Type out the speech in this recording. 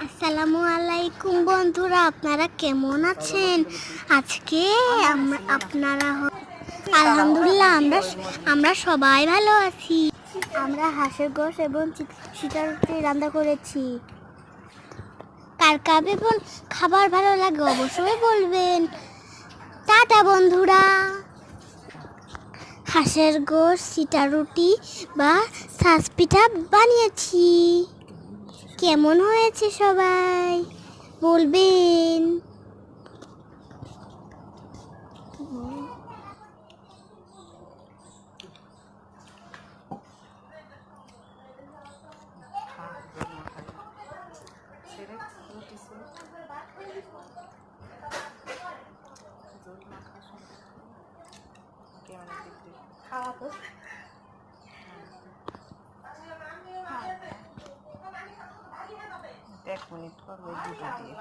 আসসালামু আলাইকুম বন্ধুরা, আপনারা কেমন আছেন? আজকে আপনারা আলহামদুলিল্লাহ আমরা সবাই ভালো আছি। আমরা হাঁসের গোশত এবং সিটা রুটি রান্না করেছি। কার কার খাবার ভালো লাগে অবশ্যই বলবেন। টাটা বন্ধুরা। হাঁসের গোশত, সিটা রুটি বা ছাঁচ পিঠা বানিয়েছি। কেমন হয়েছে সবাই বলবেন। এক মিনিট করবো দুটো দিয়ে